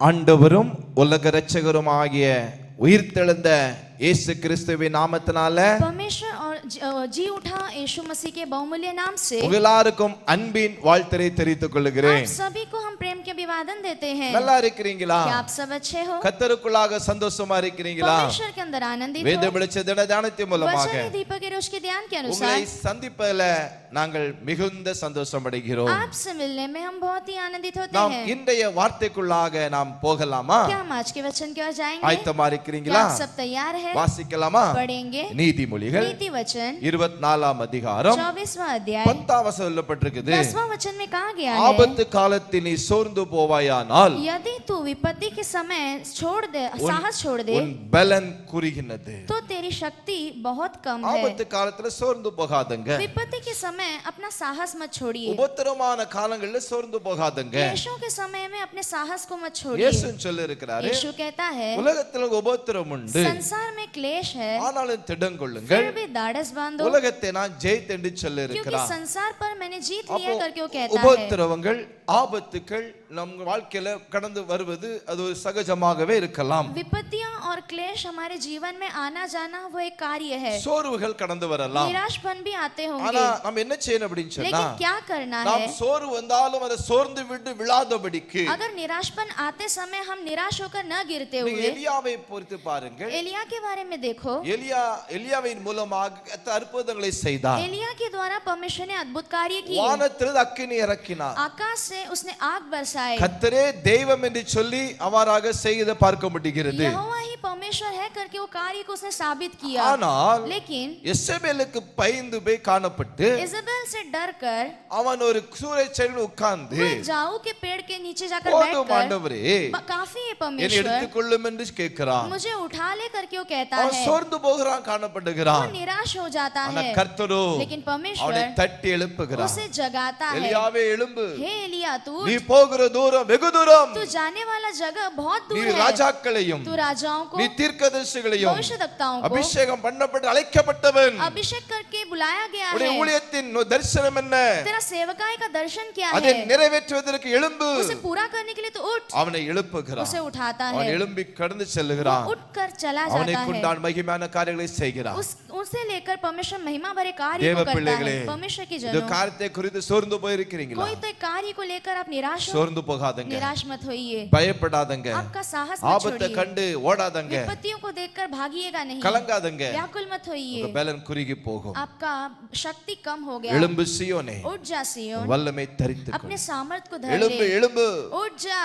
ஆண்டவரும் உலக இரட்சகருமாகிய உயிர்த்தெழுந்த இயேசு கிறிஸ்துவின் நாமத்தினால परमेश्वर और जी उठा यीशु मसीह के बहुमूल्य नाम से எல்லாருக்கும் அன்பின் வாழ்த்தை தெரிவித்துக் கொள்கிறேன். आप सभी को हम प्रेम के अभिवादन देते हैं. நல்லா இருக்கிறீங்களா? क्या आप सब अच्छे हो? கர்த்தருக்குள்ளாக சந்தோஷமா இருக்கிறீங்களா? परमेश्वर के अंदर आनंदित हो? வேத வெளிச்ச தியானத்தின் மூலமாக वचन दीपक के रोज के ध्यान के अनुसार உங்களை சந்திப்பதில நாங்கள் மிகுந்த சந்தோஷம் அடைகிறோம். आपसे मिलने में हम बहुत ही आनंदित होते நாம் हैं. இன்றைய வார்த்தைக்குள்ளாக நாம் போகலாமா? क्या हम आज के वचन की ओर जाएंगे? ஆயத்தமா क्या இருக்கிறீங்களா? आप सब तैयार हैं? வாசிக்கலாமா? पढ़ेंगे. நீதிமொழிகள் नीति वचन 24ஆம் அதிகாரம் 24वां अध्याय 10ஆம் வசனம் சொல்லப்பட்டிருக்குது. 10वां वचन में कहा गया है, ஆபத்து காலத்தில் நீ சோர்ந்து போவாயானால் यदि तू विपत्ति के समय छोड़ दे, साहस छोड़ दे, உன் பலன் குறுகினது. तो तेरी शक्ति बहुत कम है. ஆபத்து காலத்துல சோர்ந்து போகாதங்க. विपत्ति के समय अपना साहस मत छोड़िए. உபத்திரமான காலங்கள்ல சோர்ந்து போகாதங்க. क्लेशों के समय में अपने साहस को मत छोड़िए. இயேசு சொல்லி இருக்கிறாரு, यीशु कहता है, உலகத்துல உபத்திரம் உண்டு, संसार में क्लेश है, ஆனாலும் திடங்கொள்ளுங்கள், फिर भी दाढ़स बांधो, உலகத்தை நான் ஜெயித்தென்று சொல்லி क्योंकि இருக்கிறார். संसार पर मैंने जीत लिया करके वो कहता है. உபத்திரவங்கள் ஆபத்துக்கள் நம் வாழ்க்கையில கடந்து வருவது அது ஒரு சகஜமாகவே இருக்கலாம். विपत्तियां और क्लेश हमारे जीवन में आना जाना वो एक कार्य है. சோர்வுகள் கடந்து வரலாம். निराशपन भी आते ஆனா होंगे, நம்ம என்ன செய்யணும் அப்படின்னு சொன்னா, लेकिन क्या करना நாம் है? சோர்வு வந்தாலும் அதை சோர்ந்து விட்டு விழாதபடிக்கு अगर निराशपन आते समय हम निराश होकर न गिरते நீங்க हुए, எலியாவை பொறுத்து பாருங்கள். एलिया के बारे में देखो. எலியாவின் மூலமாக அற்புதங்களை செய்தார். एलिया के द्वारा परमेश्वर ने अद्भुत कार्य किए. வானத்திலிருந்து அக்கினி இறக்கினார். आकाश से उसने आग बरसाई. கர்த்தரே தெய்வம் என்று சொல்லி அவ்வாறாக செய்து பார்க்க முடிகிறது. यहोवा ही परमेश्वर है करके वो कार्य को उसने साबित किया. ஆனால் लेकिन எசபேலுக்கு பயந்து போய் காணப்பட்டு इजेबेल से डर कर அவன் ஒரு சூறைச்செடியில் உட்கார்ந்து वह जाऊ के पेड़ के नीचे जाकर போதும் बैठकर, ஆண்டவரே काफी है என்னை परमेश्वर, எடுத்துக்கொள்ளும் என்று கேட்கிறான். मुझे उठा ले करके वो कहता அவன் है. சோர்ந்து போகிறான், वो காணப்படுகிறான். निराश हो जाता ஆனா है, கர்த்தரோ लेकिन அவனை परमेश्वर தட்டி எழுப்புகிறான். उसे जगाता है. எலியாவே எழும்பு, हे एलिया, तू நீ போகிற தூரம் வெகு தூரம், तू जाने वाला जगह बहुत நீ दूर है. ராஜாக்களையும் तू राजाओं को, நீ தீர்க்கதரிசிகளையும் भविष्यद्वक्ताओं को அபிஷேகம் பண்ணப்பட்டு அழைக்கப்பட்டவன். अभिषेक करके बुलाया गया உடைய है. ஊழியத்தின் தரிசனம் என்ன? तेरा सेवकाई का दर्शन क्या அதை है? நிறைவேற்றுவதற்கு எழும்பு. उसे पूरा करने के लिए तो उठ. அவனை எழுப்புகிறான். उसे उठाता அவன் है, எழும்பி கடந்து செல்லுகிறான். उठकर चला அவனை जाता है. கொண்டான் மகிமையான காரியங்களை செய்கிறான். उसे लेकर परमेश्वर महिमा भरे कार्य தேவ को करता பிள்ளைகளே, है. परमेश्वर की இந்த जनों, காரியத்தை குறித்து சோர்ந்து போயிருக்கிறீங்களா? कोई तो एक कार्य को लेकर आप निराश हो, சோர்ந்து போகாதங்க, निराश मत होइए. பயப்படாதங்க, आपका साहस मत ஆபத்தை छोड़िए. கண்டு ஓடாதங்க, विपत्तियों को देखकर भागिएगा नहीं. கலங்காதங்க. व्याकुल मत होइए. உங்க பலன் குறுகி போகும். आपका शक्ति कम हो गया. எழும்பு சீயோனே, उठ जा सियोन, வல்லமை தரித்துக்கொள். अपने सामर्थ को धर எழும்பு ले. எழும்பு, उठ जा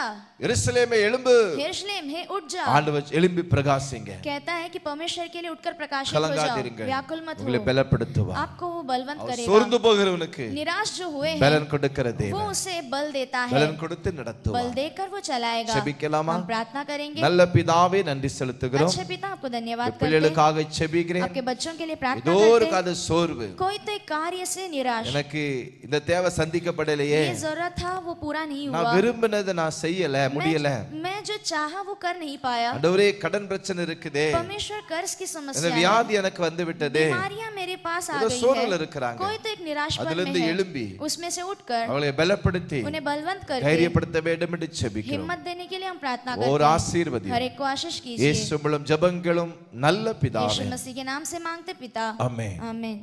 எருசலேமே எழும்பு. यरूशलेम, हे उठ जा. ஆண்டவர் எழும்பி பிரகாசிங்க. कहता है कि परमेश्वर के लिए उठकर प्रकाशित हो जाओ. கலங்காதிருங்கள், व्याकुल मत உங்களை हो. பலப்படுத்துவார். आपको वो बलवंत करेगा. சோர்ந்து போகிறவனுக்கு निराश जो हुए हैं, பலன் கொடுக்கிற वो தேவன் उसे बल देता है. பலன் கொடுத்து बल நடத்துவார். देकर वो चलाएगा. செபிக்கலாமா? हम प्रार्थना करेंगे. நல்ல பிதாவே நன்றி செலுத்துகிறோம். अच्छे पिता, आपको धन्यवाद करते हैं. பிள்ளைகளுக்காக செபிக்கிறேன். आपके बच्चों के लिए प्रार्थना ஏதோ ஒரு करते हैं. கால சோர்வு, कोई तो एक कार्य से निराश, எனக்கு இந்த தேவை சந்திக்கப்படலையே, ये जरूरत था वो पूरा नहीं நான் हुआ, விரும்பினதை நான் செய்யல முடியல, मैं जो चाहा वो कर नहीं पाया. ஆண்டவரே கடன் பிரச்சனை இருக்குதே, परमेश्वर कर्ज की இந்த समस्या है, வியாதி எனக்கு வந்து விட்டதே, बीमारियां मेरे पास आ ஏதோ गई சோர்வுல है. இருக்கிறாங்க. कोई तो एक निराशपन அதுல में இருந்து है, எழும்பி उसमें से उठकर அவளை பலப்படுத்தி उन्हें बलवंत करके தைரியப்படுத்த வேண்டும் என்று செபிக்கிறோம். हिम्मत देने के लिए हम प्रार्थना और करते हैं. ஆசீர்வதி हर एक को आशीष कीजिए. இயேசு மூலம் ஜெபங்களும் நல்ல यीशु பிதாவே, मसीह के नाम से मांगते पिता, ஆமென். आमीन.